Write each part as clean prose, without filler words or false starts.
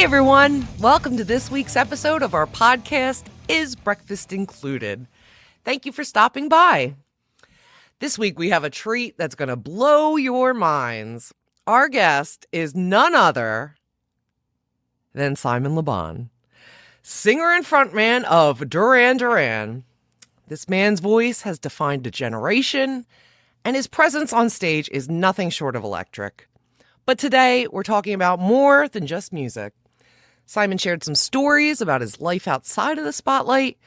Hey everyone, welcome to this week's episode of our podcast, Is Breakfast Included? Thank you for stopping by. This week we have a treat that's going to blow your minds. Our guest is none other than Simon Le Bon, singer and frontman of Duran Duran. This man's voice has defined a generation, and his presence on stage is nothing short of electric. But today, we're talking about more than just music. Simon shared some stories about his life outside of the spotlight,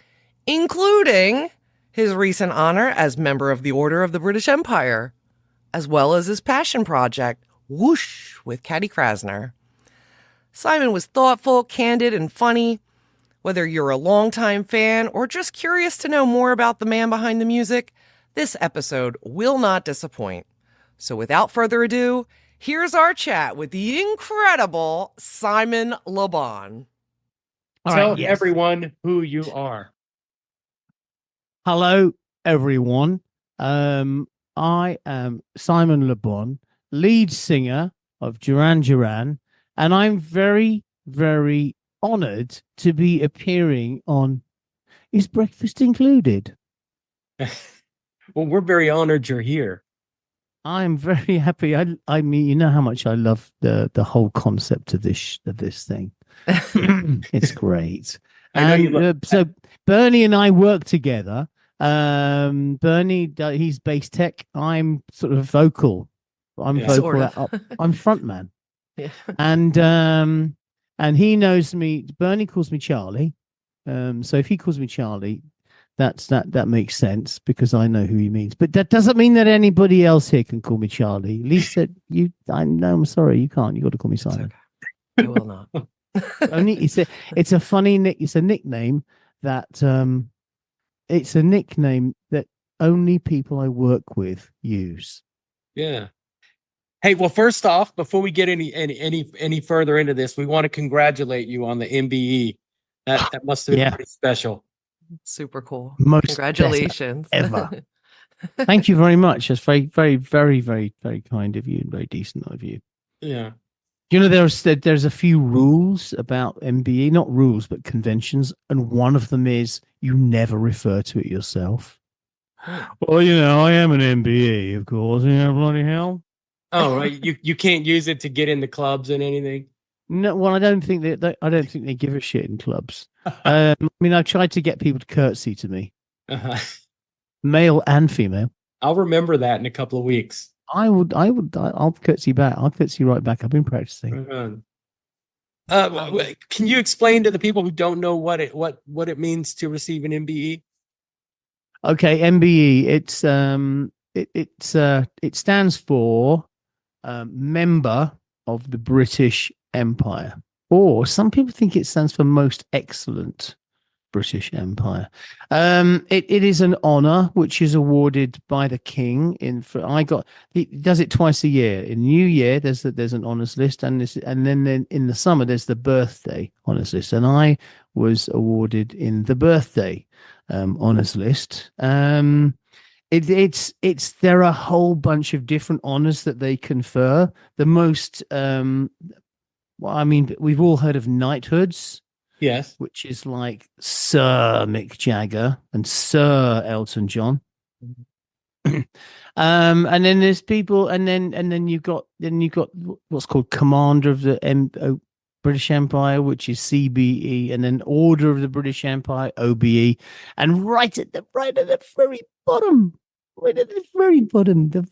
including his recent honor as member of the Order of the British Empire, as well as his passion project, Whoosh, with Caddy Krasner. Simon was thoughtful, candid, and funny. Whether you're a longtime fan or just curious to know more about the man behind the music, this episode will not disappoint. So without further ado, here's our chat with the incredible Simon Le Bon. Tell everyone who you are. Hello, everyone. I am Simon Le Bon, lead singer of Duran Duran, and I'm very, very honored to be appearing on Is Breakfast Included? Well, we're very honored you're here. I'm very happy. I mean, you know how much I love the whole concept of this thing. It's great. So Bernie and I work together. Bernie, he's bass tech. I'm sort of vocal. I'm vocal. Sort of. I'm frontman. Yeah. And he knows me. Bernie calls me Charlie. So if he calls me Charlie, that makes sense because I know who he means. But that doesn't mean that anybody else here can call me Charlie. Lisa, I'm sorry, you can't. You got to call me Simon. Okay. I will not. Only it's a funny it's a nickname that only people I work with use. Yeah. Hey, well, first off, before we get any further into this, we want to congratulate you on the MBE. That must have been pretty special. Super cool. Most Congratulations. Ever. Thank you very much. That's very, very, very, very, very kind of you and very decent of you. Yeah. You know, there's a few rules about MBE, not rules, but conventions. And one of them is you never refer to it yourself. Well, you know, I am an MBE, of course. Yeah, bloody hell. Oh, right. You can't use it to get into clubs and anything. No, well, I don't think they give a shit in clubs. I mean, I've tried to get people to curtsy to me, male and female. I'll remember that in a couple of weeks. I'll curtsy back. I'll curtsy right back. I've been practicing. Can you explain to the people who don't know what it means to receive an MBE? Okay, MBE. It stands for member of the British Empire, or some people think it stands for Most Excellent British Empire. It is an honor which is awarded by the King. He does it twice a year. In New Year, there's an honors list, and then in the summer there's the birthday honors list, and I was awarded in the birthday honors list. There are a whole bunch of different honors that they confer. The most well, I mean, we've all heard of knighthoods. Yes. Which is like Sir Mick Jagger and Sir Elton John. And then there's people, and then you've got what's called Commander of the British Empire, which is CBE, and then Order of the British Empire, OBE, and right at the very bottom, the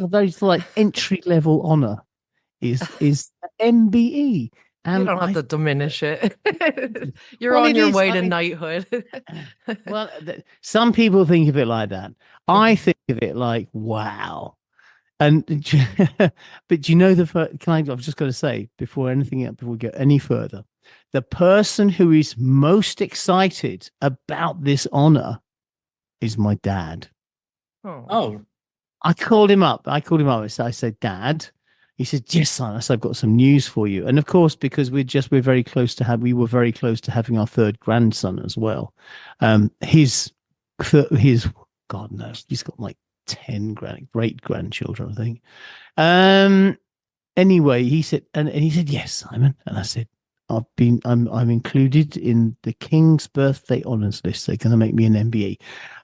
very like entry level honor is MBE. And you don't have to diminish it. You're on your way to knighthood. Well, some people think of it like that. I think of it like, wow. And but you know, I've just got to say before we go any further, the person who is most excited about this honor is my dad. Oh. I called him up. I said, Dad. He said, yes, son. I said, I've got some news for you. And of course, because we were very close to having our third grandson as well. His God knows, he's got like 10 great grandchildren, I think. Anyway, he said, and he said, yes, Simon. And I said, I'm included in the King's birthday honors list. They're going to make me an MBE.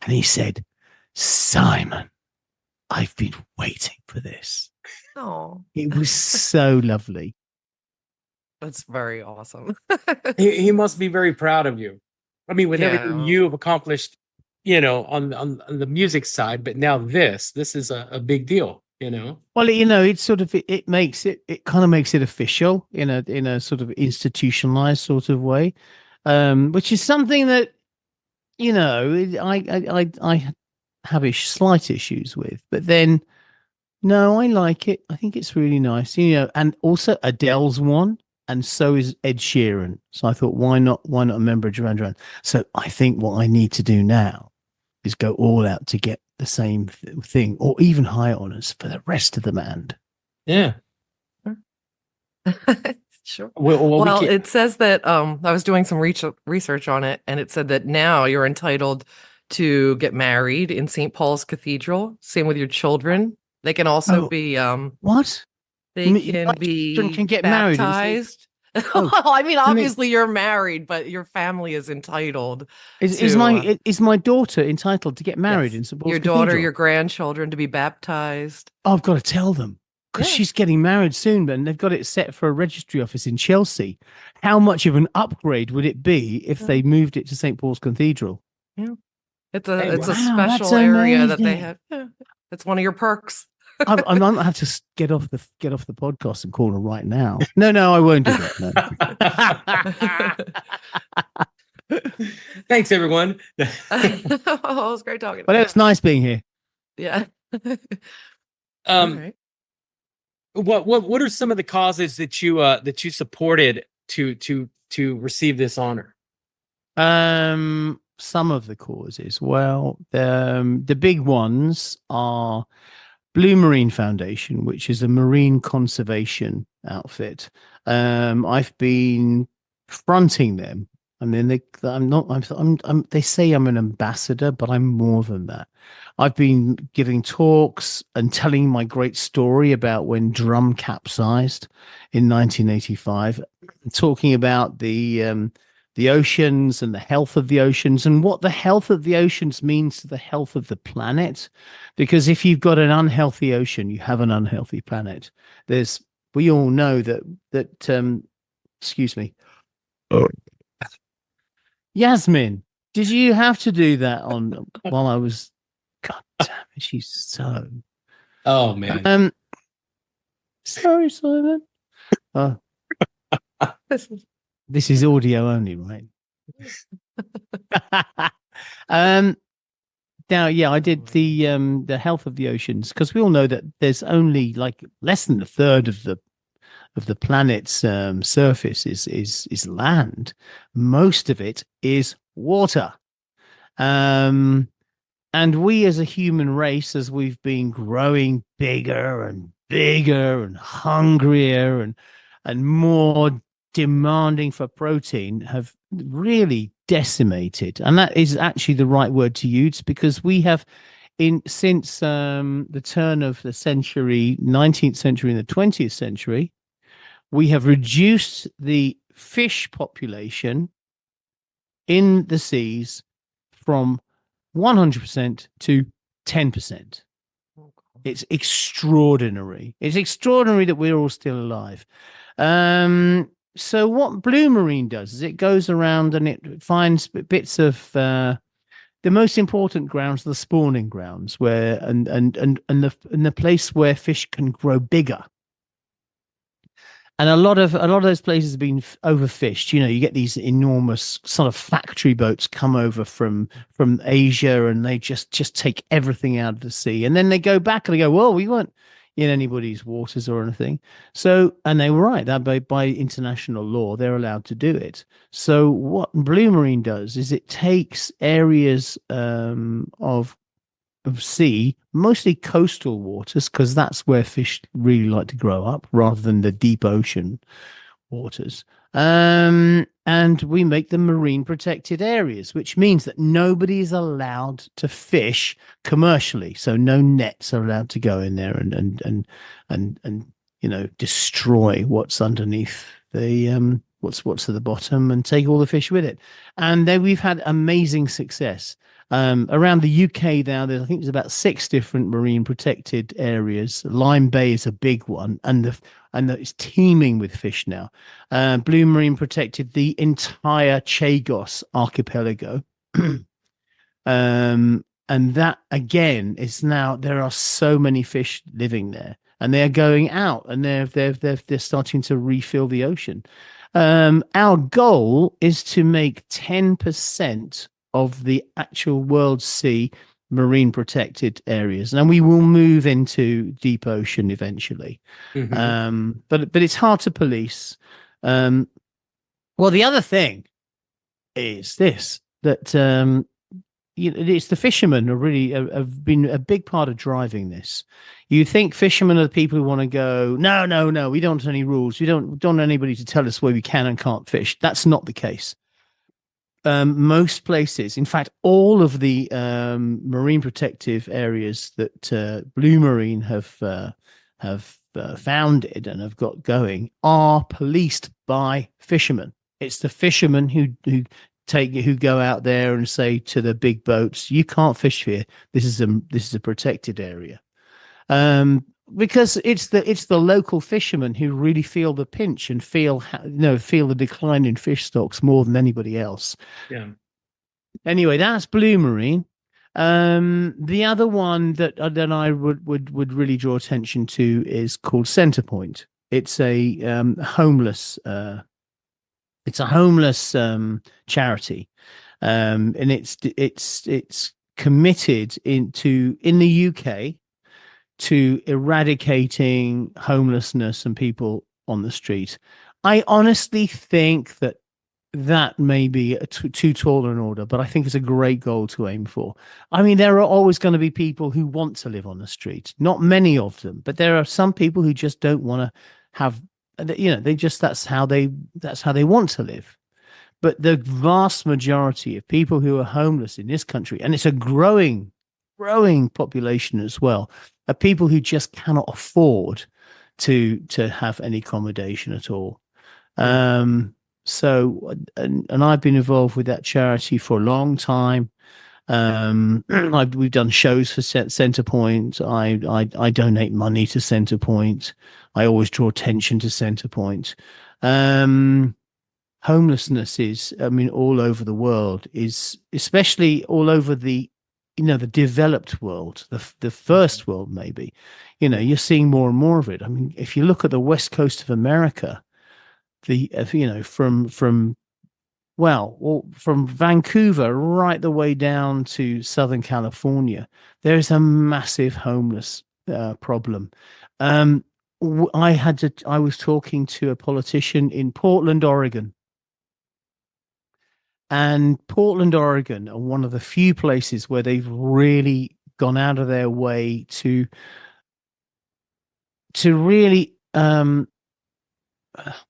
And he said, Simon, I've been waiting for this. Oh, It was so lovely. that's very awesome. He must be very proud of you. I mean, with everything Yeah. you have accomplished, on the music side, but now this is a big deal, Well, it's sort of it makes it kind of makes it official in a sort of institutionalized sort of way, which is something that I have slight issues with, but then no, I like it. I think it's really nice, and also Adele's one, and so is Ed Sheeran. So I thought, why not a member of Duran Duran? So I think what I need to do now is go all out to get the same thing, or even higher honors for the rest of the band. Yeah. Sure. Well, it says that I was doing some research on it, and it said that now you're entitled to get married in St. Paul's Cathedral. Same with your children. They can also be what? They My can children be can get married and say- baptized. Oh, Well, I mean, I mean- obviously you're married, but your family is entitled Is to my daughter entitled to get married yes, in St. Paul's your daughter, Cathedral? your grandchildren to be baptized. Oh, I've got to tell them because Yeah. she's getting married soon, and they've got it set for a registry office in Chelsea. How much of an upgrade would it be if they moved it to St. Paul's Cathedral? It's Hey, a wow, special that's area that they amazing. have. Yeah. It's one of your perks. I might have to get off the podcast and call her right now. No, I won't do that. No. Thanks, everyone. Oh, it was great talking. But it's nice being here. Yeah. All right. What are some of the causes that you supported to receive this honor? Some of the causes. Well, the big ones are Blue Marine Foundation, which is a marine conservation outfit. I've been fronting them. I mean, they say I'm an ambassador, but I'm more than that. I've been giving talks and telling my great story about when Drum capsized in 1985, talking about the oceans and the health of the oceans and what the health of the oceans means to the health of the planet. Because if you've got an unhealthy ocean, you have an unhealthy planet. We all know that excuse me. Yasmin, did you have to do that while I was? God damn it, she's so. Oh man. Sorry, Simon. Oh, this is audio only, right? Now, yeah, I did the health of the oceans because we all know that there's only like less than a third of the planet's surface is land. Most of it is water. And we as a human race, as we've been growing bigger and bigger and hungrier and more demanding for protein, have really decimated. And that is actually the right word to use, because we have since the turn of the century, 19th century and the 20th century, we have reduced the fish population in the seas from 100% to 10%. It's extraordinary. It's extraordinary that we're all still alive. So what Blue Marine does is it goes around and it finds bits of the most important grounds, the spawning grounds, where and the place where fish can grow bigger. And a lot of those places have been overfished. You get these enormous sort of factory boats come over from Asia, and they just take everything out of the sea, and then they go back and they go, well, we weren't in anybody's waters or anything. So, and they were right, that by international law they're allowed to do it. So what Blue Marine does is it takes areas of sea, mostly coastal waters, because that's where fish really like to grow up, rather than the deep ocean waters. And we make them marine protected areas, which means that nobody is allowed to fish commercially. So no nets are allowed to go in there and destroy what's underneath the what's at the bottom and take all the fish with it. And then we've had amazing success. Around the UK now, I think there's about 6 different marine protected areas. Lyme Bay is a big one, and it's teeming with fish now. Blue Marine protected the entire Chagos archipelago. And that again is now, there are so many fish living there, and they're going out, and they're starting to refill the ocean. Our goal is to make 10% of the actual world sea marine protected areas, and we will move into deep ocean eventually. But it's hard to police. Well, the other thing is this, that it's the fishermen are really have been a big part of driving this. You think fishermen are the people who want to go, no, we don't want any rules. We don't want anybody to tell us where we can and can't fish. That's not the case. Most places, in fact, all of the marine protective areas that Blue Marine have founded and have got going are policed by fishermen. It's the fishermen who go out there and say to the big boats, "You can't fish here. This is a protected area." Because it's the local fishermen who really feel the pinch and feel the decline in fish stocks more than anybody else. Yeah. Anyway, that's Blue Marine. The other one that I would really draw attention to is called Centrepoint. It's a homeless charity, and it's committed in the UK to eradicating homelessness and people on the street. I honestly think that may be too tall an order, but I think it's a great goal to aim for. I mean, there are always going to be people who want to live on the street. Not many of them, but there are some people who just don't want to have, that's how they want to live. But the vast majority of people who are homeless in this country, and it's a growing population as well, are people who just cannot afford to have any accommodation at all. So, and I've been involved with that charity for a long time. We've done shows for Centrepoint. I donate money to Centrepoint. I always draw attention to Centrepoint. Homelessness is, all over the world, is especially all over the developed world, the first world, maybe, you're seeing more and more of it. I mean, if you look at the west coast of America, from Vancouver right the way down to Southern California, there is a massive homeless problem. I was talking to a politician in Portland, Oregon. And Portland, Oregon are one of the few places where they've really gone out of their way to really,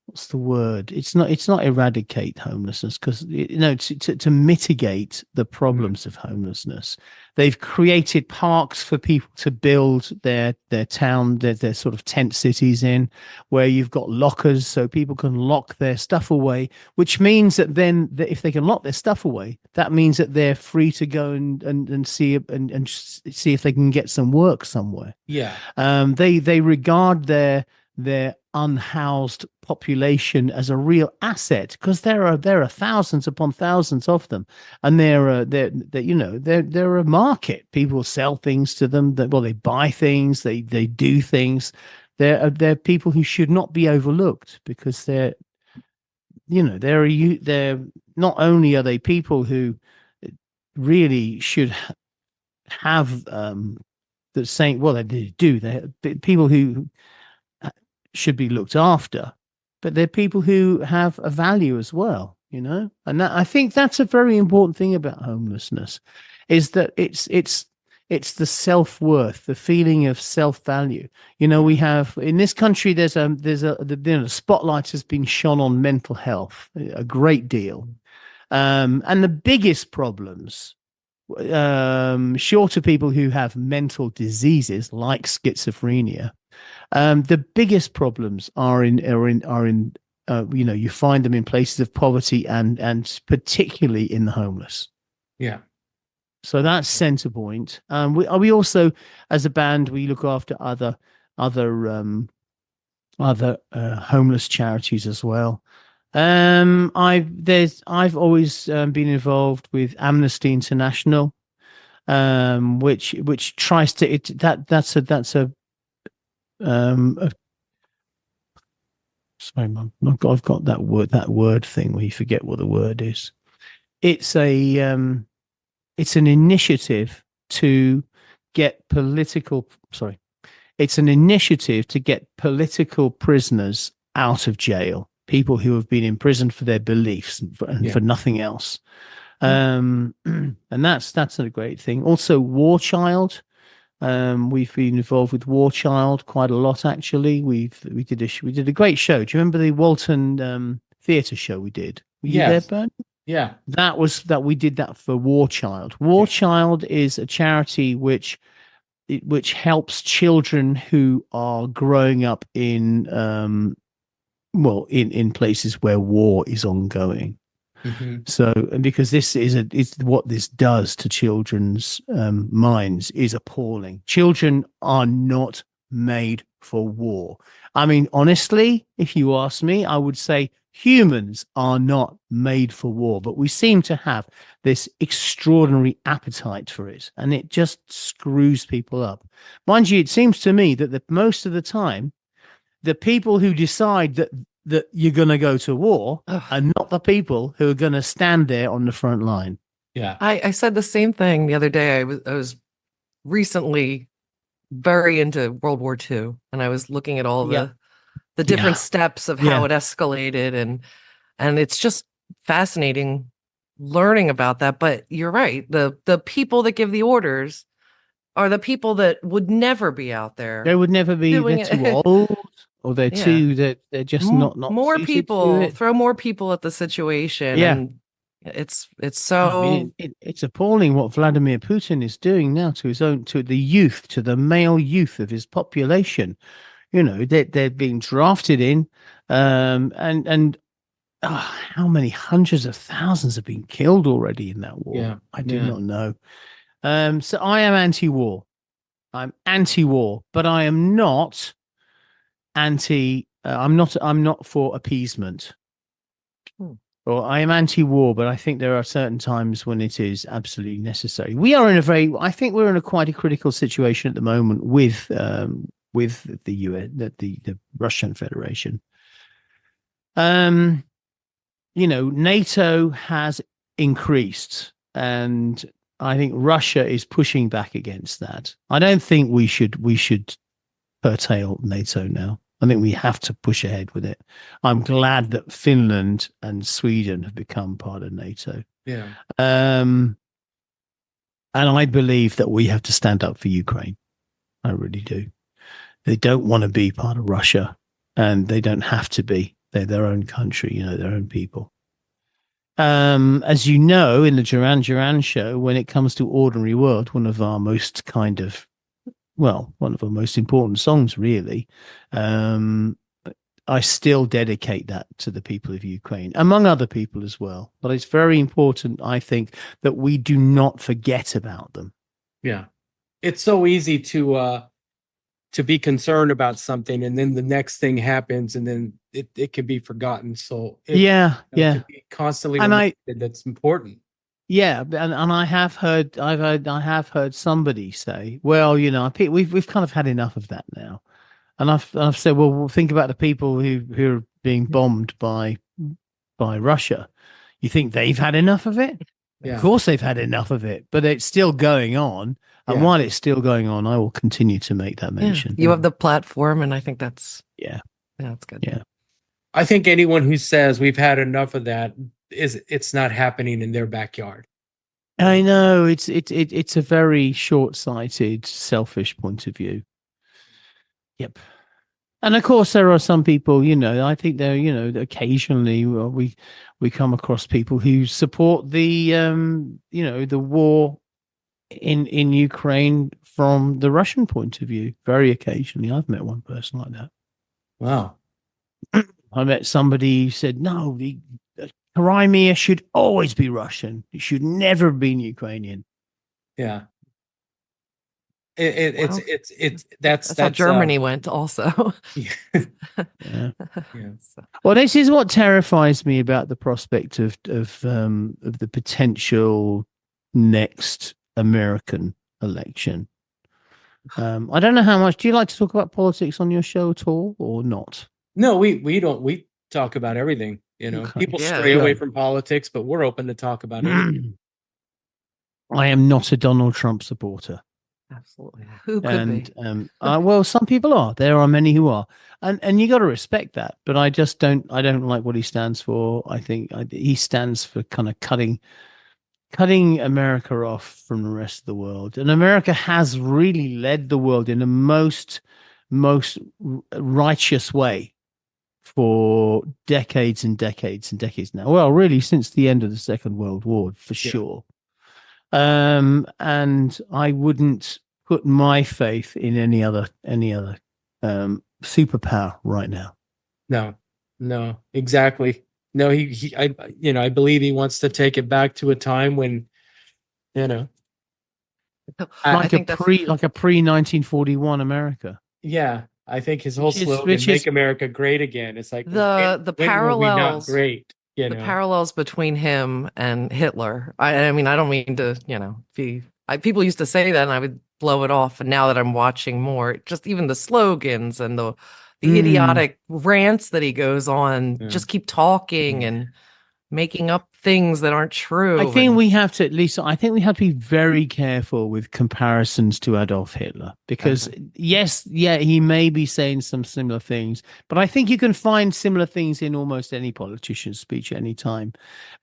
what's the word? It's not eradicate homelessness, because to mitigate the problems of homelessness. They've created parks for people to build their town, their sort of tent cities in, where you've got lockers so people can lock their stuff away, which means that then if they can lock their stuff away, that means that they're free to go and see if they can get some work somewhere. Yeah. They regard their unhoused population as a real asset, because there are thousands upon thousands of them, and they're a market. People sell things to them. They buy things. They do things. They're people who should not be overlooked, because they're not only are they people who really should have the same. Well, they do. They're people who should be looked after, but they're people who have a value as well, and I think that's a very important thing about homelessness, is that it's the self-worth, the feeling of self-value. We have in this country, the spotlight has been shone on mental health a great deal, and the biggest problems, short of people who have mental diseases like schizophrenia, the biggest problems are in you find them in places of poverty and particularly in the homeless. Yeah. So that's Centrepoint. We also, as a band, we look after other homeless charities as well. I've always been involved with Amnesty International, which tries to sorry, Mum, I've got that word thing where you forget what the word is. It's an initiative to get political prisoners out of jail, people who have been imprisoned for their beliefs and for nothing else. And that's a great thing. Also, War Child. We've been involved with War Child quite a lot, actually. We did a great show. Do you remember the Walton theatre show we did? Were you there, Bert? Yeah. We did that for War Child. War Child is a charity which helps children who are growing up in places where war is ongoing. Mm-hmm. So, and because this is what this does to children's minds is appalling. Children are not made for war. I mean, honestly, if you ask me, I would say humans are not made for war, but we seem to have this extraordinary appetite for it, and it just screws people up. Mind you, it seems to me that most of the time, the people who decide that you're going to go to war are not the people who are going to stand there on the front line. Yeah. I said the same thing the other day. I was recently very into World War II, and I was looking at all the different steps of how it escalated, and it's just fascinating learning about that. But you're right. The people that give the orders are the people that would never be out there. They would never be. They're too old. Or they're just not more people, throw more people at the situation. Yeah. And it's so I mean, it's appalling what Vladimir Putin is doing now to the male youth of his population. You know, they're being drafted in, and how many hundreds of thousands have been killed already in that war? Yeah. I do not know. So I am anti-war. I'm anti-war, but I am not I'm not for appeasement. Or I am anti-war, but I think there are certain times when it is absolutely necessary. I think we're in quite a critical situation at the moment with the US, the Russian Federation. NATO has increased, and I think Russia is pushing back against that. I don't think we should curtail NATO now. I think we have to push ahead with it. I'm glad that Finland and Sweden have become part of NATO. Yeah. And I believe that we have to stand up for Ukraine. I really do. They don't want to be part of Russia, and they don't have to be. They're their own country, their own people. As you know, in the Duran Duran show, when it comes to Ordinary World, one of our most important songs, really. I still dedicate that to the people of Ukraine, among other people as well. But it's very important, I think, that we do not forget about them. Yeah. It's so easy to be concerned about something, and then the next thing happens, and then it can be forgotten. So to be constantly reminded that's important. Yeah, and I have heard somebody say, well, we've kind of had enough of that now, and I've said, well, think about the people who are being bombed by Russia. You think they've had enough of it? Yeah. Of course they've had enough of it, but it's still going on, and while it's still going on, I will continue to make that mention. You have the platform, and I think that's that's good. Yeah, I think anyone who says we've had enough of that it's not happening in their backyard. I know it's a very short-sighted, selfish point of view. Yep. And of course there are some people, I think there, occasionally we come across people who support the the war in Ukraine from the Russian point of view. Very occasionally. I've met one person like that. Wow. I met somebody who said, no, the Crimea should always be Russian. It should never have been Ukrainian. Yeah. That's how Germany went also. Yeah. Yeah. Yeah. Well, this is what terrifies me about the prospect of the potential next American election. I don't know how much. Do you like to talk about politics on your show at all, or not? No, we don't. We talk about everything. You know, Okay. people stray away from politics, but we're open to talk about anything. I am not a Donald Trump supporter. Absolutely. Who could be? Well, some people are. There are many who are, and you got to respect that. But I just don't. I don't like what he stands for. I think he stands for kind of cutting America off from the rest of the world. And America has really led the world in the most righteous way for decades and decades and decades now. Well, really, since the end of the Second World War, for sure. And I wouldn't put my faith in any other superpower right now. No, exactly. No, I believe he wants to take it back to a time when, like a pre-1941 America. Yeah, I think his whole slogan, "Make America Great Again." It's like the parallels, not great. The parallels between him and Hitler. I mean, I don't mean to, people used to say that, and I would blow it off. And now that I'm watching more, just even the slogans and the idiotic rants that he goes on, just keep talking and making up things that aren't true. I think we have to be very careful with comparisons to Adolf Hitler, because he may be saying some similar things, but I think you can find similar things in almost any politician's speech at any time.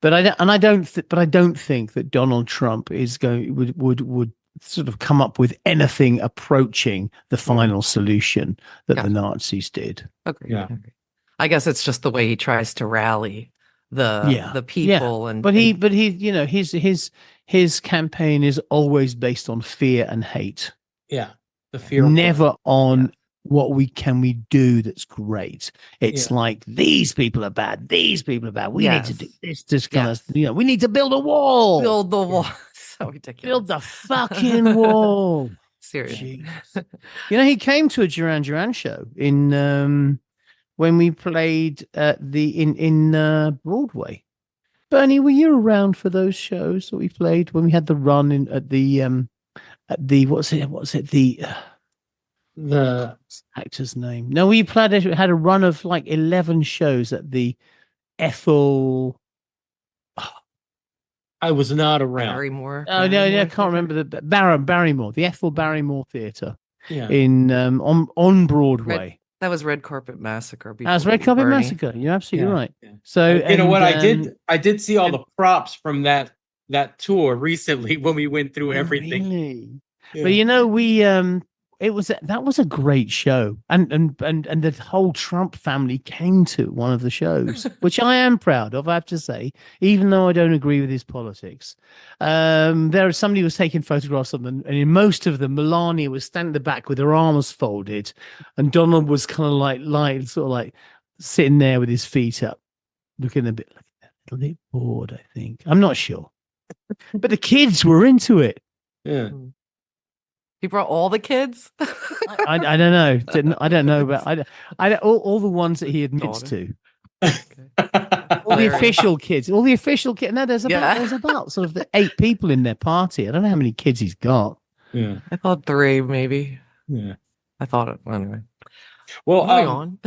But I don't think that Donald Trump would sort of come up with anything approaching the final solution that the Nazis did. Okay. I guess it's just the way he tries to rally the people, but his campaign is always based on fear and hate. The fear, never on what we do that's great. It's like, these people are bad, we need to do this kind of, we need to build a wall, so ridiculous. Build the fucking wall. Seriously. He came to a Duran Duran show in when we played in Broadway. Bernie, were you around for those shows that we played when we had the run at the actor's name? No, we had a run of like 11 shows at the Ethel. I was not around. Barrymore. Oh no, I can't remember the Barrymore, the Ethel Barrymore Theatre in on Broadway. That was Red Carpet Massacre. That was Red Carpet Massacre. You're absolutely right. Yeah. So you know what I did? I did see all the props from that tour recently when we went through everything. Really? Yeah. But that was a great show, and the whole Trump family came to one of the shows, which I am proud of, I have to say, even though I don't agree with his politics. Somebody was taking photographs of them, and in most of them, Melania was standing at the back with her arms folded, and Donald was kind of like sitting there with his feet up, looking a little bit bored. I think, I'm not sure, but the kids were into it. Yeah. He brought all the kids. I don't know. I don't know about all the ones that he admits to. All the official kids. No, there's about sort of the 8 people in their party. I don't know how many kids he's got. Yeah, I thought 3 maybe. Yeah, I thought it anyway. Well, moving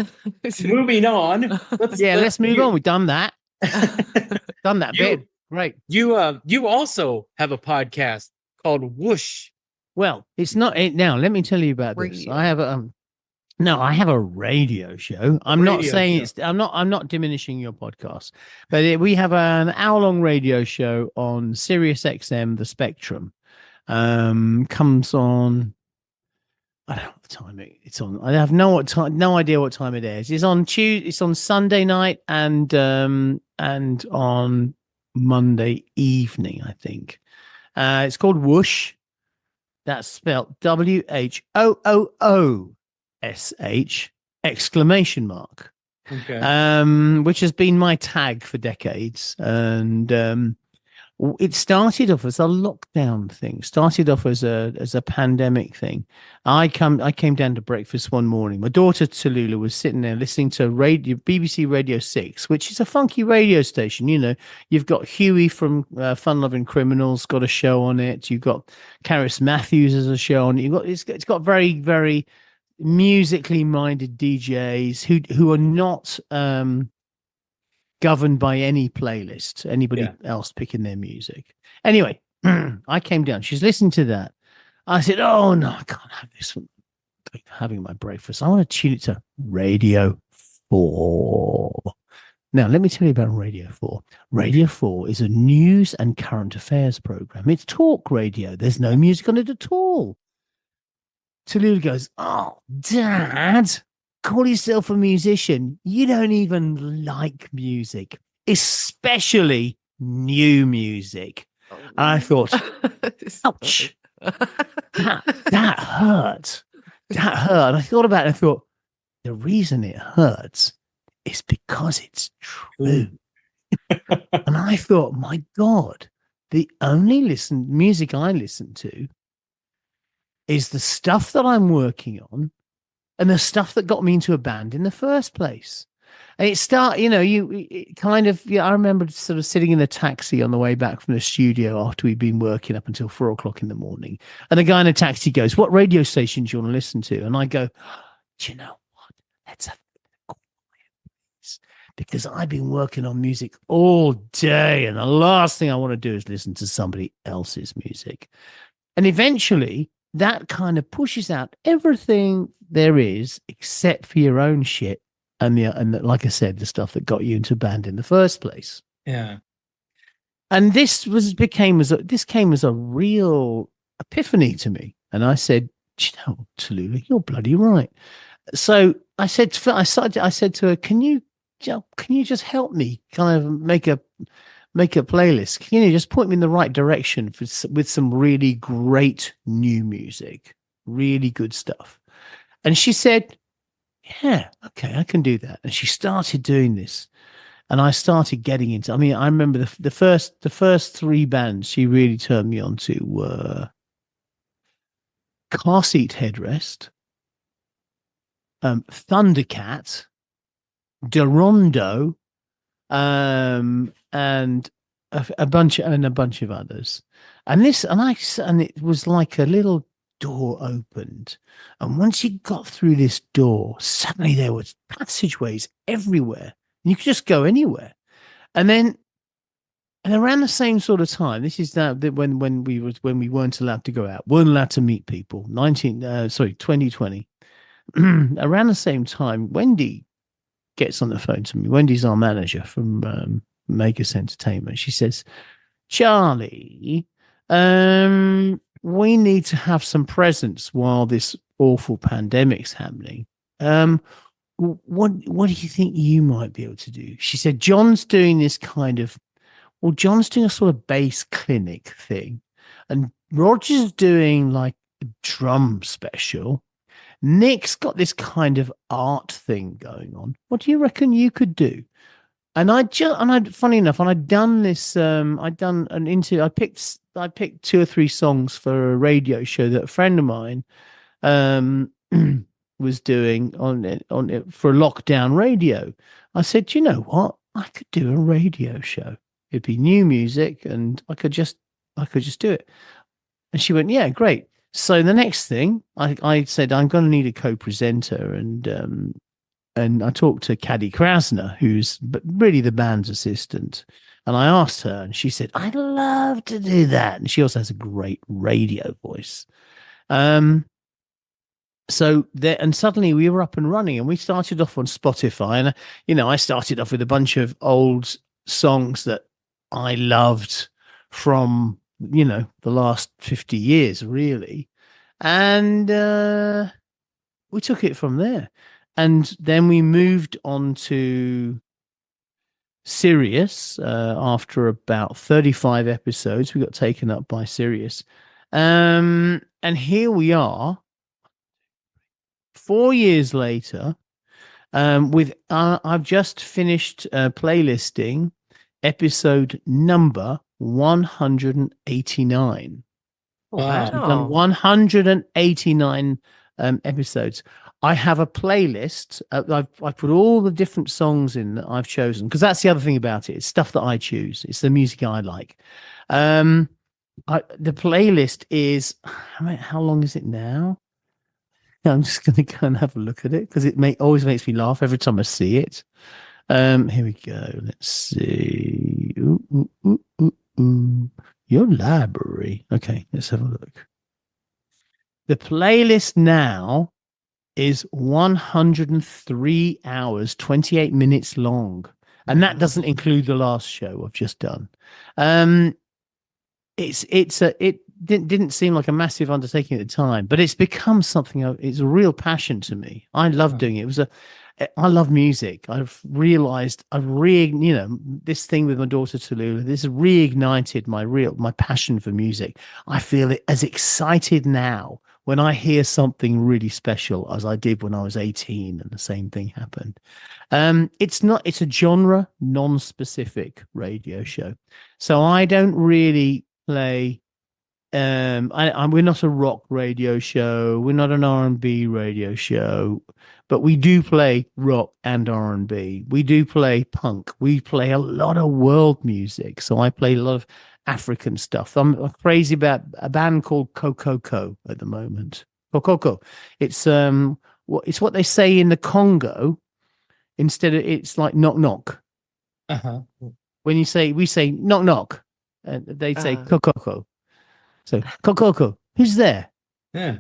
on. Let's move on. We've done that. Done that bit. Right. You also have a podcast called Whoosh. Well, it's not now. Let me tell you about this. I have a radio show. I'm not diminishing your podcast, but we have an hour-long radio show on Sirius XM, the Spectrum. Comes on. I don't know what time it's on. I have no idea what time it is. It's on It's on Sunday night and on Monday evening, I think. It's called Whoosh. That's spelled WHOOOSH ! ! which has been my tag for decades. And it started off as a lockdown thing, started off as a pandemic thing. I came down to breakfast one morning. My daughter Tallulah was sitting there listening to BBC Radio 6, which is a funky radio station. You know, you've got Huey from Fun Loving Criminals got a show on it. You've got Karis Matthews as a show on it. It's got very, very musically minded DJs who are not governed by any playlist, anybody else picking their music. Anyway, I came down. She's listening to that. I said, "Oh no, I can't have this one. Having my breakfast. I want to tune it to Radio 4." Now, let me tell you about Radio 4. Radio 4 is a news and current affairs program. It's talk radio. There's no music on it at all. Tallulah goes, "Oh, Dad, call yourself a musician. You don't even like music, especially new music." And I thought, ouch, that hurt. That hurt. And I thought about it and I thought, the reason it hurts is because it's true. And I thought, my God, the only music I listen to is the stuff that I'm working on and the stuff that got me into a band in the first place. And I remember sort of sitting in a taxi on the way back from the studio after we'd been working up until 4 o'clock in the morning. And the guy in the taxi goes, "What radio station do you want to listen to?" And I go, "Do you know what? Let's have a quiet, please. Because I've been working on music all day. And the last thing I want to do is listen to somebody else's music." And eventually that kind of pushes out everything there is except for your own shit. And like I said, the stuff that got you into band in the first place. Yeah. And this came as a real epiphany to me. And I said, "Do you know, Tallulah, you're bloody right." So I said to her, can you just help me kind of make a playlist? Can you just point me in the right direction with some really great new music, really good stuff? And she said, "Yeah, okay, I can do that." And she started doing this, and I started getting into. I mean, I remember the first 3 bands she really turned me on to were Car Seat Headrest, Thundercat, Dorondo, and a bunch of others. And it was like a little door opened, and once you got through this door, suddenly there was passageways everywhere, and you could just go anywhere. And around the same sort of time, this is when we weren't allowed to go out, weren't allowed to meet people. 2020. Around the same time, Wendy gets on the phone to me. Wendy's our manager from Magus Entertainment. She says, "Charlie, we need to have some presents while this awful pandemic's happening. What do you think you might be able to do?" She said, John's doing a sort of bass clinic thing, and Roger's doing like a drum special. Nick's got this kind of art thing going on. What do you reckon you could do? And funny enough, and I'd done this. I picked 2 or 3 songs for a radio show that a friend of mine was doing on it for lockdown radio. I said, "You know what? I could do a radio show. It'd be new music, and I could just do it." And she went, "Yeah, great." So the next thing, I said, "I'm going to need a co-presenter," and I talked to Caddy Krasner, who's really the band's assistant. And I asked her, and she said, "I'd love to do that." And she also has a great radio voice. So there, and suddenly we were up and running, and we started off on Spotify. And, I started off with a bunch of old songs that I loved from, the last 50 years, really. And we took it from there. And then we moved on to Sirius after about 35 episodes. We got taken up by Sirius. And here we are 4 years later. I've just finished playlisting episode number 189. Wow. We've done 189 episodes. I have a playlist. I've put all the different songs in that I've chosen, because that's the other thing about it. It's stuff that I choose. It's the music I like. The playlist is, how long is it now? I'm just going to go and have a look at it, because it always makes me laugh every time I see it. Here we go. Let's see. Your library. Okay, let's have a look. The playlist now is 103 hours, 28 minutes long. And that doesn't include the last show I've just done. It didn't seem like a massive undertaking at the time, but it's become something. It's a real passion to me. I love doing it. I love music. I've realized this thing with my daughter Tallulah, this has reignited my passion for music. I feel it as excited now when I hear something really special as I did when I was 18 and the same thing happened. It's a genre non-specific radio show. So I don't really play, we're not a rock radio show. We're not an R&B radio show, but we do play rock and R&B. We do play punk. We play a lot of world music. So I play a lot of African stuff. I'm crazy about a band called Kokoko at the moment. Kokoko. It's what they say in the Congo. Instead of, it's like knock knock. When we say knock knock, and they say Kokoko. So Kokoko, who's there? Yeah.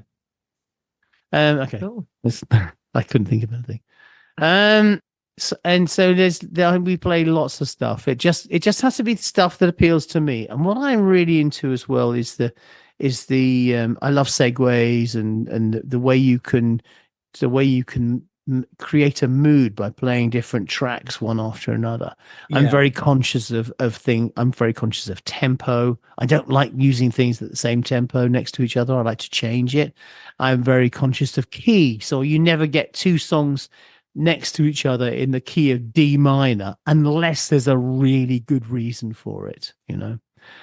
Okay. Cool. I couldn't think of anything. We play lots of stuff. It just has to be stuff that appeals to me. And what I'm really into as well is the I love segues and the way you can create a mood by playing different tracks one after another. Yeah. I'm very conscious of tempo. I don't like using things at the same tempo next to each other. I like to change it. I'm very conscious of key. So you never get two songs next to each other in the key of D minor unless there's a really good reason for it, Yeah.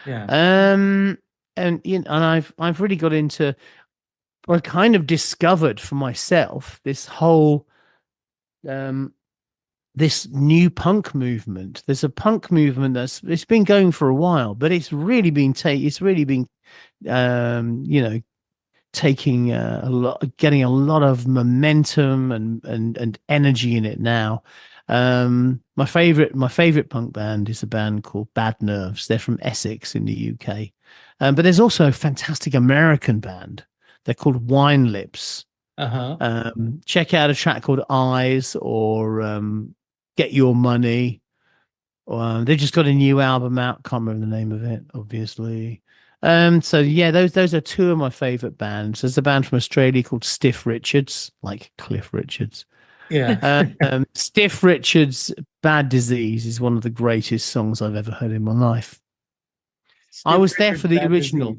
And I've really got into, I kind of discovered for myself this whole this new punk movement. There's a punk movement it's been going for a while, but it's really been taking getting a lot of momentum and energy in it now. My favorite punk band is a band called Bad Nerves. They're from Essex in the UK, but there's also a fantastic American band. They're called Wine Lips. Check out a track called Eyes or Get Your Money. They've just got a new album out. Can't remember the name of it, obviously. So yeah, those are two of my favorite bands. There's a band from Australia called Stiff Richards, like Cliff Richards. Yeah. Stiff Richards' Bad Disease is one of the greatest songs I've ever heard in my life. I was there for the original.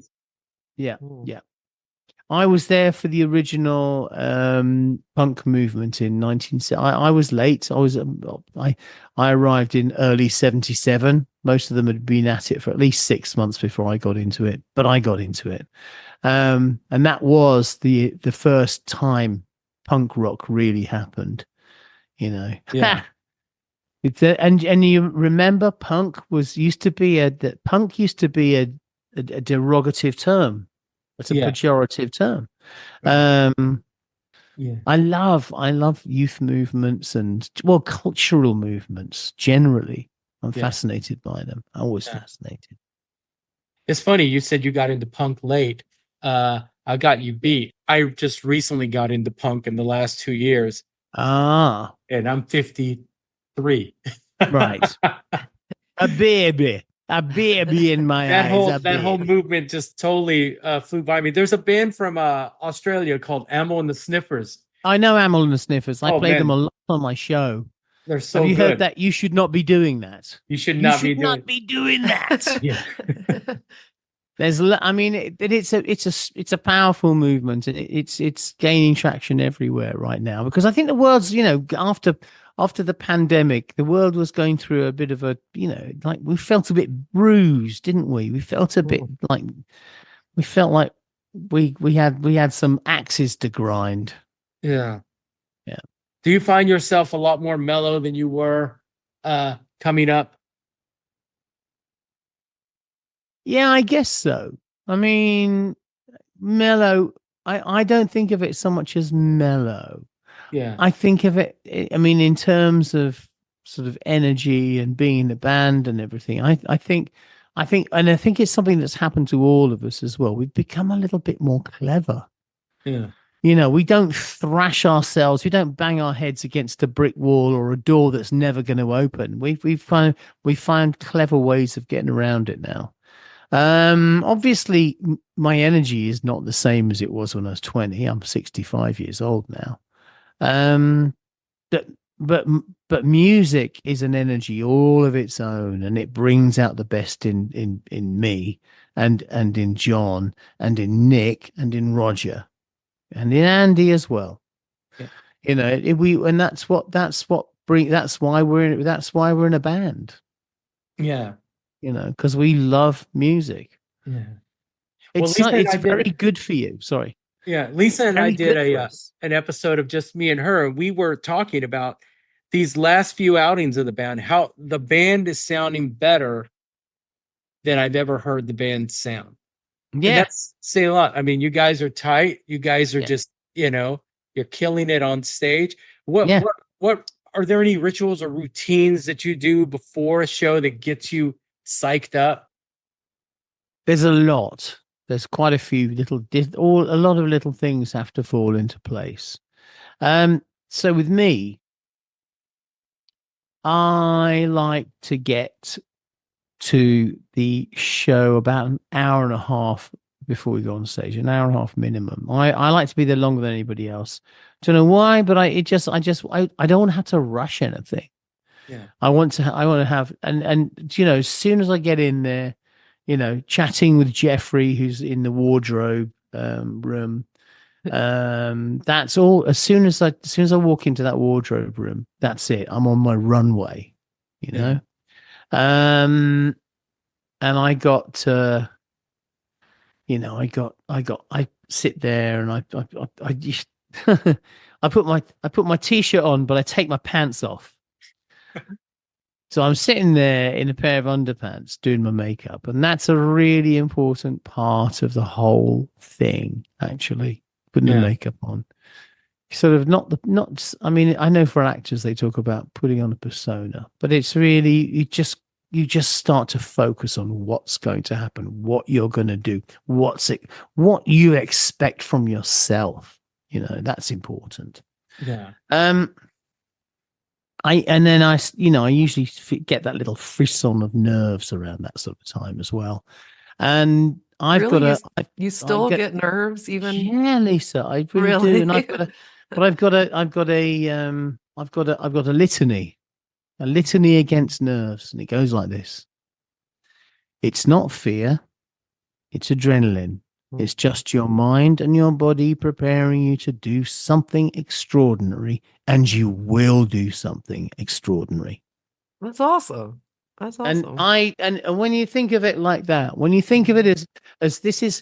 Yeah. Yeah. I was there for the original punk movement in 1970. I was late. I arrived in early 77. Most of them had been at it for at least 6 months before I got into it, but I got into it. And that was the first time punk rock really happened, Yeah. And you remember punk used to be a derogative term. It's a pejorative term. I love youth movements and cultural movements generally. I'm fascinated by them. I'm always fascinated. It's funny you said you got into punk late. I got you beat. I just recently got into punk in the last 2 years. And I'm 53. Right. A baby in my eyes. That whole movement just totally flew by me. There's a band from Australia called Amyl and the Sniffers. I know Amyl and the Sniffers. I played them a lot on my show. They're so Have you good. heard that? You should not be doing that. You should not be doing that. Yeah. I mean, it's a powerful movement, and it's gaining traction everywhere right now, because I think the world's, after the pandemic, the world was going through a bit of a, like, we felt a bit bruised, didn't we? We felt a bit like we had some axes to grind. Yeah. Yeah. Do you find yourself a lot more mellow than you were coming up? Yeah, I guess so. I mean, mellow, I don't think of it so much as mellow. Yeah. I think of it, I mean, in terms of sort of energy and being in the band and everything. I think it's something that's happened to all of us as well. We've become a little bit more clever. Yeah. We don't thrash ourselves. We don't bang our heads against a brick wall or a door that's never going to open. We find clever ways of getting around it now. Obviously, my energy is not the same as it was when I was 20. I'm 65 years old now. But music is an energy all of its own, and it brings out the best in me, and in John, and in Nick, and in Roger, and in Andy as well. Yeah. That's why we're in a band. Yeah. Because we love music. Yeah. It's very good for you. Sorry. Yeah, Lisa and I did an episode of just me and her, and we were talking about these last few outings of the band, how the band is sounding better than I've ever heard the band sound. Yeah, and that's saying a lot. I mean, you guys are tight. You guys are just, you're killing it on stage. What are there any rituals or routines that you do before a show that gets you psyched up? There's a lot. There's quite a few a lot of little things have to fall into place. So with me, I like to get to the show about an hour and a half before we go on stage, an hour and a half minimum. I like to be there longer than anybody else. Don't know why, but I don't want to have to rush anything. Yeah. I want to have, and as soon as I get in there, chatting with Jeffrey, who's in the wardrobe room. That's all. As soon as I walk into that wardrobe room, that's it. I'm on my runway, And I got, I sit there and I just, I put my t-shirt on, but I take my pants off. So I'm sitting there in a pair of underpants doing my makeup, and that's a really important part of the whole thing, actually, putting the makeup on. Sort of I mean, I know for actors they talk about putting on a persona, but it's really, you just start to focus on what's going to happen, what you're going to do, what you expect from yourself. That's important. Yeah. I usually get that little frisson of nerves around that sort of time as well. And I've got you still get nerves even? Yeah, Lisa, I really do. And I've got a litany against nerves, and it goes like this. It's not fear, it's adrenaline. It's just your mind and your body preparing you to do something extraordinary, and you will do something extraordinary. That's awesome. That's awesome. And when you think of it like that, when you think of it as this is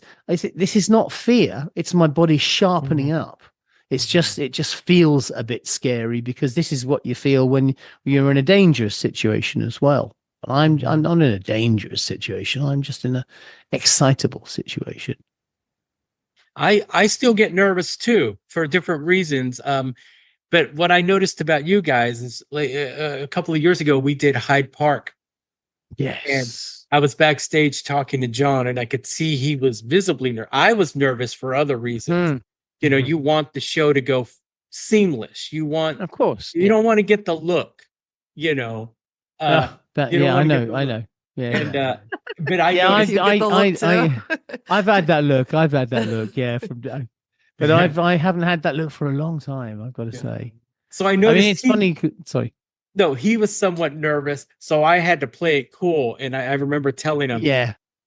not fear, it's my body sharpening up. It just feels a bit scary, because this is what you feel when you're in a dangerous situation as well. I'm not in a dangerous situation. I'm just in an excitable situation. I still get nervous too, for different reasons. But what I noticed about you guys is, like, a couple of years ago, we did Hyde Park. Yes. And I was backstage talking to John, and I could see he was visibly nervous. I was nervous for other reasons. You want the show to go seamless. Of course, you don't want to get the look, I know. Yeah. And but I've had that look. Yeah, but I haven't had that look for a long time, I've got to say. So I noticed. It's funny. Sorry. No, he was somewhat nervous, so I had to play it cool. And I remember telling him,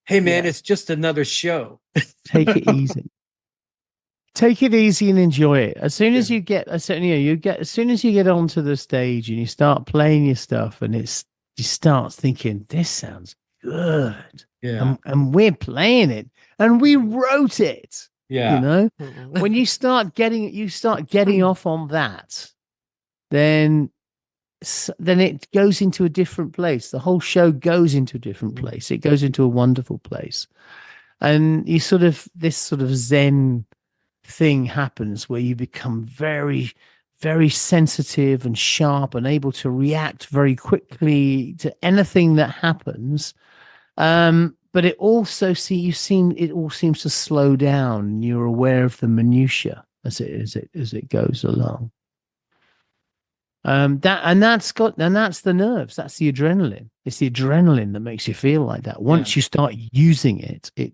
Hey man, it's just another show. Take it easy. Take it easy and enjoy it. As soon as you get, as soon as you get onto the stage and you start playing your stuff, and you start thinking, this sounds good. Yeah. And we're playing it, and we wrote it. Yeah. You know, when you start getting off on that, then it goes into a different place. The whole show goes into a different place. It goes into a wonderful place. And this sort of Zen thing happens where you become very, very sensitive and sharp and able to react very quickly to anything that happens. But it also it all seems to slow down, and you're aware of the minutiae as it goes along. That's the nerves. That's the adrenaline. It's the adrenaline that makes you feel like that. Once you start using it, it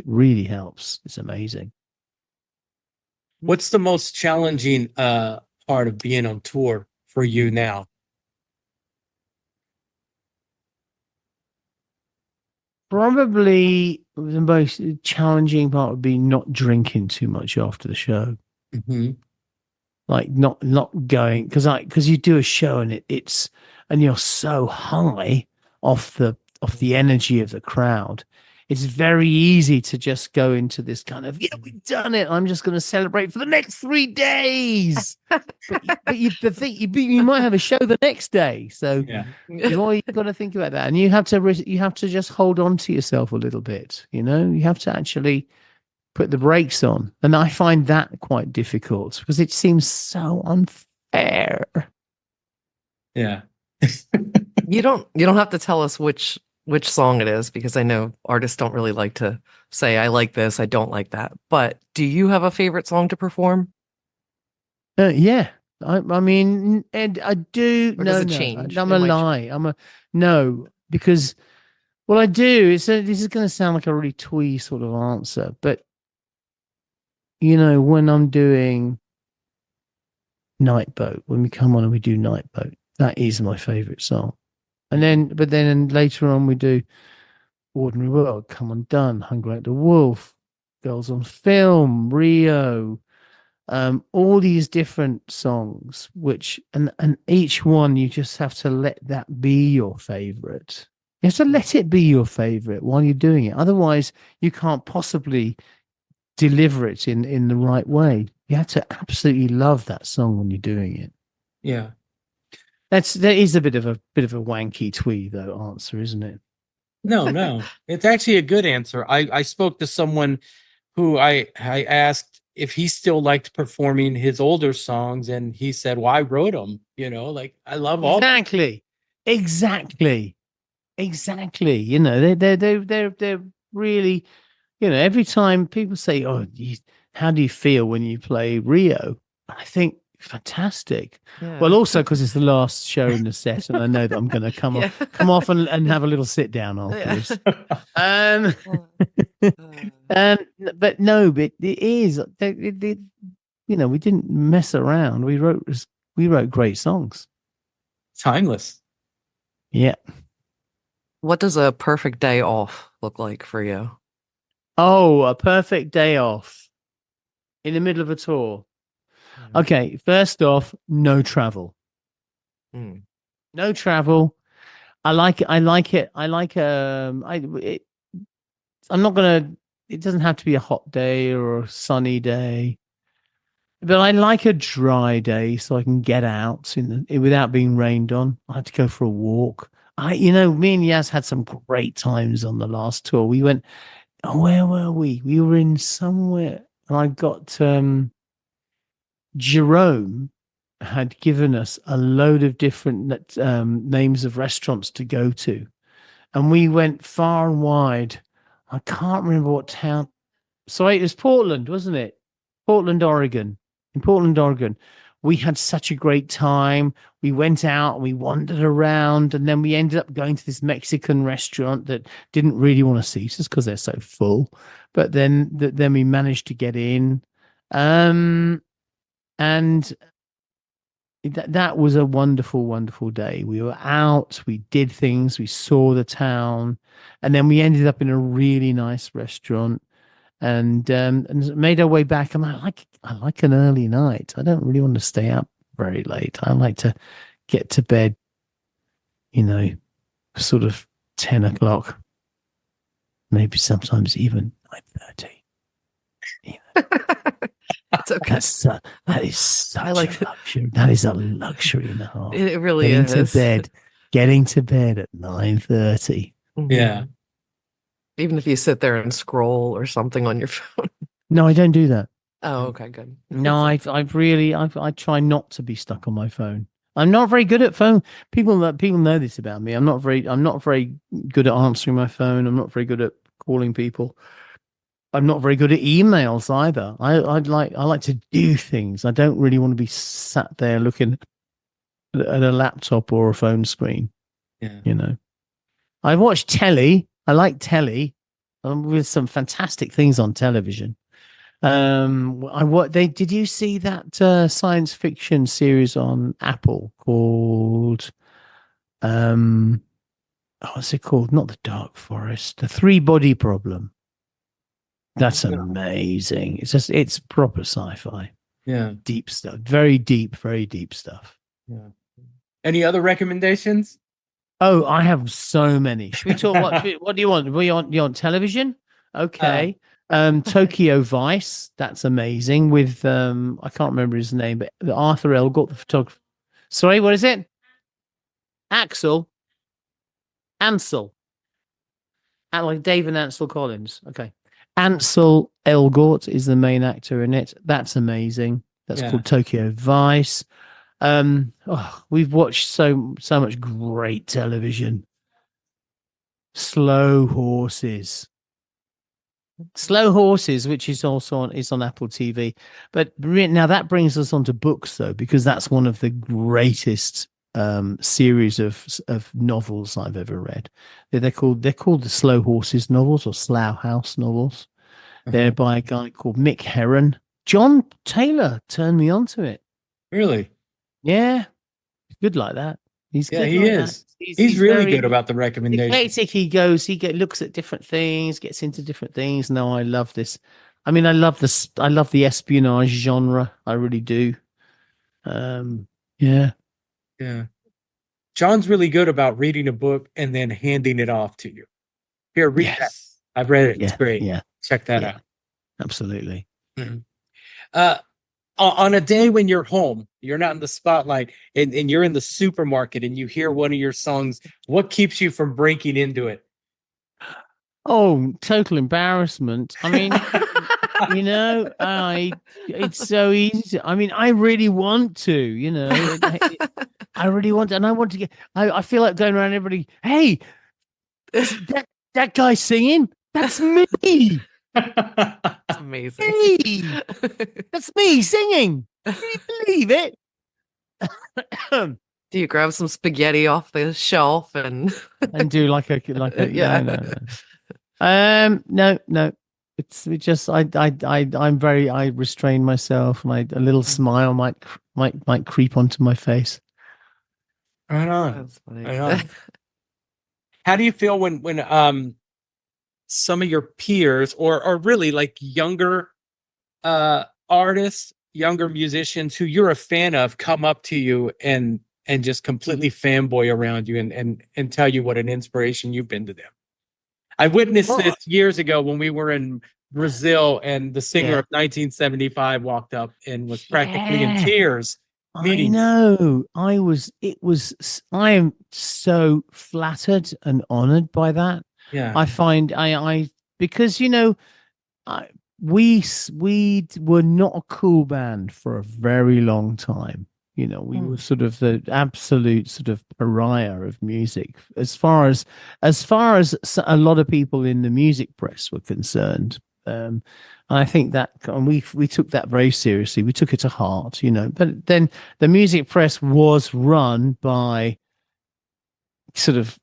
really helps. It's amazing. What's the most challenging part of being on tour for you now? Probably the most challenging part would be not drinking too much after the show. Mm-hmm. Like not going, because you do a show and and you're so high off the energy of the crowd. It's very easy to just go into this kind of, we've done it, I'm just going to celebrate for the next 3 days. but you might have a show the next day, so you've got to think about that, and you have to just hold on to yourself a little bit. You have to actually put the brakes on, and I find that quite difficult because it seems so unfair. Yeah. You don't have to tell us which song it is, because I know artists don't really like to say, I like this, I don't like that. But do you have a favorite song to perform? Yeah. I mean, and I do. Or does it change? I'm a lie. No, because what I do is, this is going to sound like a really twee sort of answer, but when I'm doing Night Boat, when we come on and we do Night Boat, that is my favorite song. And then later on we do Ordinary World, Come Undone, Hungry Like the Wolf, Girls on Film, Rio, all these different songs, which and each one you just have to let that be your favorite. You have to let it be your favorite while you're doing it. Otherwise, you can't possibly deliver it in the right way. You have to absolutely love that song when you're doing it. Yeah. That is a bit of a wanky twee though answer, isn't it? No. It's actually a good answer. I spoke to someone who I asked if he still liked performing his older songs, and he said, well, I wrote them, like I love all. Exactly. They're really, every time people say, oh, how do you feel when you play Rio? I think fantastic. Yeah. Well, also because it's the last show in the set, and I know that I'm going to come off and have a little sit down afterwards. But no, but it is. We didn't mess around. We wrote great songs. Timeless. Yeah. What does a perfect day off look like for you? Oh, a perfect day off in the middle of a tour. Okay, first off, no travel. No travel. I like it. I'm not gonna. It doesn't have to be a hot day or a sunny day, but I like a dry day so I can get out without being rained on. I had to go for a walk. Me and Yaz had some great times on the last tour. We went. Oh, where were we? We were in somewhere, and I got Jerome had given us a load of different names of restaurants to go to, and we went far and wide. I can't remember what town. Sorry, it was Portland, wasn't it? Portland, Oregon. In Portland, Oregon, we had such a great time. We went out and we wandered around, and then we ended up going to this Mexican restaurant that didn't really want to seat us because they're so full. But then we managed to get in. And that was a wonderful, wonderful day. We were out, we did things, we saw the town, and then we ended up in a really nice restaurant and made our way back. And I like an early night. I don't really want to stay up very late. I like to get to bed, sort of 10 o'clock, maybe sometimes even 9:30. That's okay. That is such a luxury. That is a luxury and a half. It really is. Getting to bed at 9:30. Yeah. Even if you sit there and scroll or something on your phone. No, I don't do that. Oh, okay, good. No, I try not to be stuck on my phone. I'm not very good at phone. People know this about me. I'm not very good at answering my phone. I'm not very good at calling people. I'm not very good at emails either. I like to do things. I don't really want to be sat there looking at a laptop or a phone screen. Yeah. I watch telly. I like telly. With some fantastic things on television. Did you see that science fiction series on Apple called what's it called? Not The Dark Forest, The Three-Body Problem. That's amazing. It's proper sci-fi. Yeah. Deep stuff. Very deep stuff. Yeah. Any other recommendations? Oh, I have so many. Should we talk? What do you want? You want television? Okay. Tokyo Vice. That's amazing. With I can't remember his name, but Arthur Elgort, the photographer. Sorry, what is it? Ansel. Like David Ansel Collins. Okay. Ansel Elgort is the main actor in it. That's amazing. That's called Tokyo Vice. We've watched so much great television. Slow Horses, which is also on Apple TV. But now that brings us on to books, though, because that's one of the greatest series of novels I've ever read. They're called the Slow Horses novels or Slough House novels. They're by a guy called Mick Herron. John Taylor turned me on to it. Really? Yeah, good like that. He's good. He is. He's really good about the recommendations. He looks at different things, gets into different things. No, I love this. I mean, I love the espionage genre. I really do. Yeah. John's really good about reading a book and then handing it off to you. Here, read that. I've read it. It's great. Yeah. Check that out. Absolutely. Mm-hmm. On a day when you're home, you're not in the spotlight, and you're in the supermarket and you hear one of your songs, what keeps you from breaking into it? Oh, total embarrassment. I mean, it's so easy. I mean, I really want to, I really want to, and I want to get, I feel like going around everybody, hey, that guy singing, that's me. That's amazing. Hey, that's me singing. Can you believe it? Do you grab some spaghetti off the shelf and do like a no. It's just I restrain myself, and a little smile might creep onto my face. Right on. That's funny. Right on. How do you feel when some of your peers or really like younger artists, younger musicians who you're a fan of come up to you and just completely fanboy around you and tell you what an inspiration you've been to them? I witnessed this years ago when we were in Brazil and the singer of 1975 walked up and was practically in tears. I know. I am so flattered and honored by that. Yeah. I find because we were not a cool band for a very long time. We were sort of the absolute sort of pariah of music as far as a lot of people in the music press were concerned. And I think that we took that very seriously. We took it to heart, But then the music press was run by sort of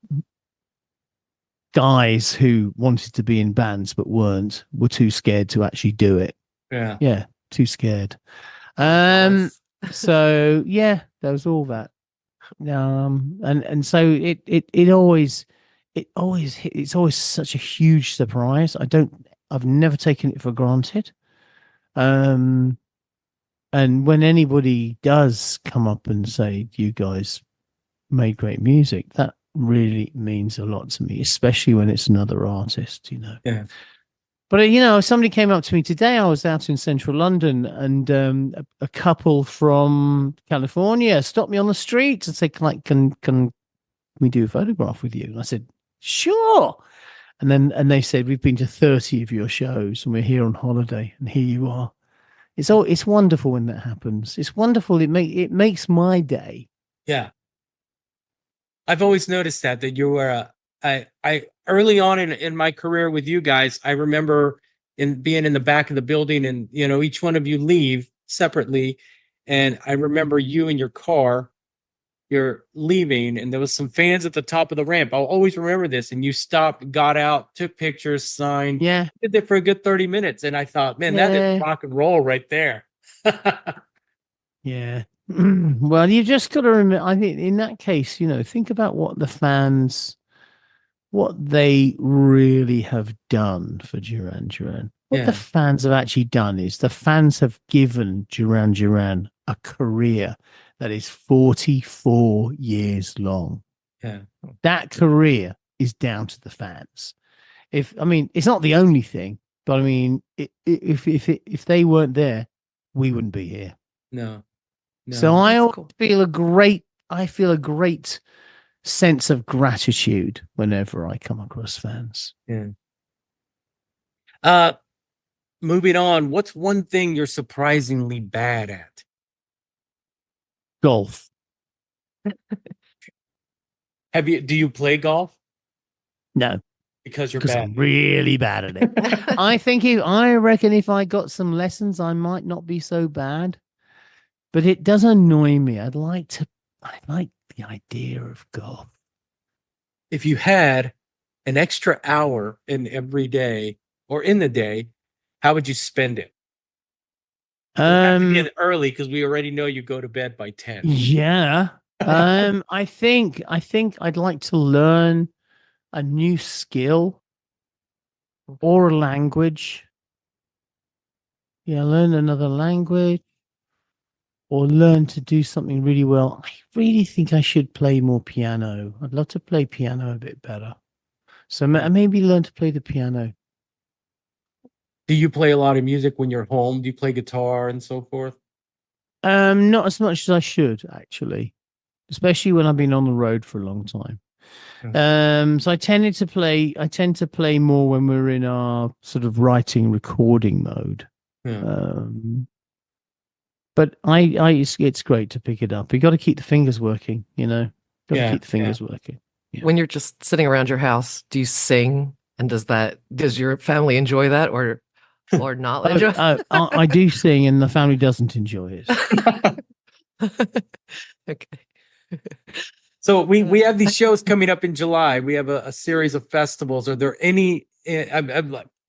guys who wanted to be in bands but were too scared to actually do it. Yeah, too scared. So There was all that. And so it's always such a huge surprise. I've never taken it for granted. And when anybody does come up and say, you guys made great music, that really means a lot to me, especially when it's another artist, you know. Yeah. But, you know, somebody came up to me today. I was out in central London, and a couple from California stopped me on the street and said, can we do a photograph with you? And I said, sure. And they said, we've been to 30 of your shows and we're here on holiday, and here you are. It's wonderful when that happens. It's wonderful. It makes my day. Yeah. I've always noticed that you were I early on in my career with you guys, I remember being in the back of the building, and you know, each one of you leave separately, and I remember you in your car, you're leaving, and there was some fans at the top of the ramp. I'll always remember this. And you stopped, got out, took pictures, signed. Yeah. Did that for a good 30 minutes. And I thought, man, that is rock and roll right there. Yeah. Well, you just got to remember, I think in that case, you know, think about what they really have done for Duran Duran. What the fans have actually done is the fans have given Duran Duran a career that is 44 years long. Yeah. That career is down to the fans. It's not the only thing, but I mean, if they weren't there, we wouldn't be here. No. So I feel a great sense of gratitude whenever I come across fans. Yeah. Moving on, what's one thing you're surprisingly bad at? Golf. Do you play golf? No. Because you're bad. I'm really bad at it. I reckon if I got some lessons, I might not be so bad. But it does annoy me. I like the idea of golf. If you had an extra hour in every day or in the day, how would you spend it? Have to get early because we already know you go to bed by 10. Yeah. I think I'd like to learn a new skill or a language. Yeah, learn another language or learn to do something really well. I really think I should play more piano. I'd love to play piano a bit better. So maybe learn to play the piano. Do you play a lot of music when you're home? Do you play guitar and so forth? Not as much as I should, actually, especially when I've been on the road for a long time. So I tend to play more when we're in our sort of writing, recording mode. But it's great to pick it up. You got to keep the fingers working, you know. Got to keep the fingers working. Yeah. When you're just sitting around your house, do you sing? And does your family enjoy that or not enjoy? I do sing, and the family doesn't enjoy it. Okay. So we have these shows coming up in July. We have a series of festivals. Are there any?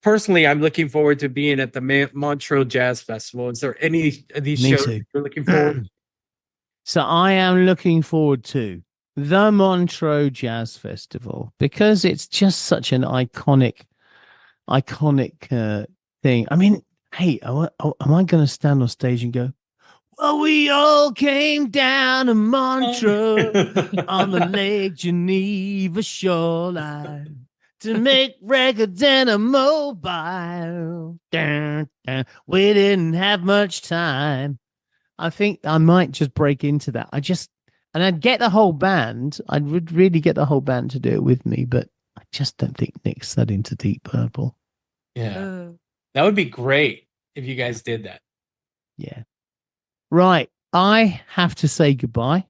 Personally, I'm looking forward to being at the Montreux Jazz Festival. Is there any of these shows you're looking forward to? So I am looking forward to the Montreux Jazz Festival because it's just such an iconic thing. I mean, hey, am I going to stand on stage and go, well, we all came down to Montreux on the Lake Geneva shoreline to make records and a mobile. We didn't have much time. I think I might just break into that. And I'd get the whole band. I would really get the whole band to do it with me, but I just don't think Nick's that into Deep Purple. Yeah. That would be great if you guys did that. Yeah. Right. I have to say goodbye.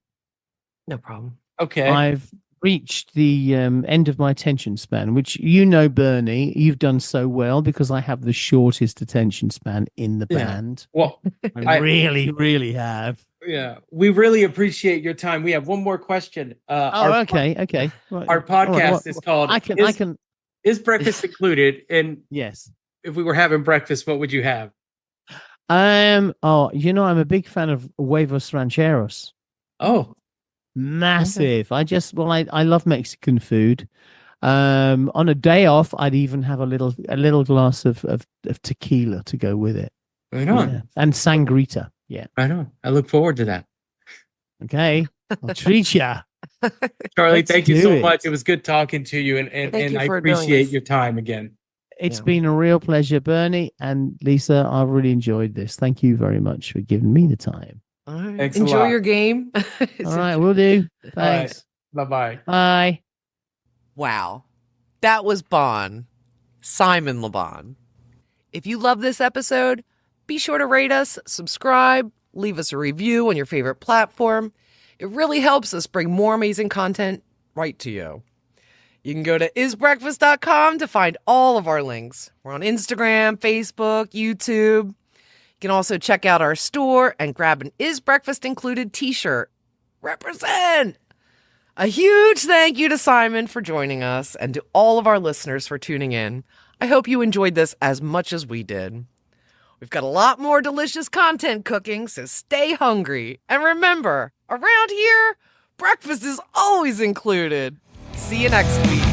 No problem. Okay. I've reached the end of my attention span, which, you know, Bernie, you've done so well because I have the shortest attention span in the band. Well, I really, really have. Yeah. We really appreciate your time. We have one more question. Okay. Right. Our podcast is called Is Breakfast Included? And yes, if we were having breakfast, what would you have? I'm a big fan of huevos rancheros. Oh, Massive. I love Mexican food. On a day off, I'd even have a little glass of tequila to go with it. right on. Yeah. And sangrita. Yeah. Right on. I look forward to that. Okay. I'll treat ya. Charlie, thank you so much. It was good talking to you, and I appreciate your time again. It's been a real pleasure, Bernie and Lisa. I really enjoyed this. Thank you very much for giving me the time. All right. Thanks Enjoy your game. All right, we'll do. Thanks. Right. Bye-bye. Bye. Wow. That was Bon. Simon LeBon. If you love this episode, be sure to rate us, subscribe, leave us a review on your favorite platform. It really helps us bring more amazing content right to you. You can go to isbreakfast.com to find all of our links. We're on Instagram, Facebook, YouTube. You can also check out our store and grab an Is Breakfast Included t-shirt. Represent! A huge thank you to Simon for joining us and to all of our listeners for tuning in. I hope you enjoyed this as much as we did. We've got a lot more delicious content cooking, so stay hungry. And remember, around here, breakfast is always included. See you next week.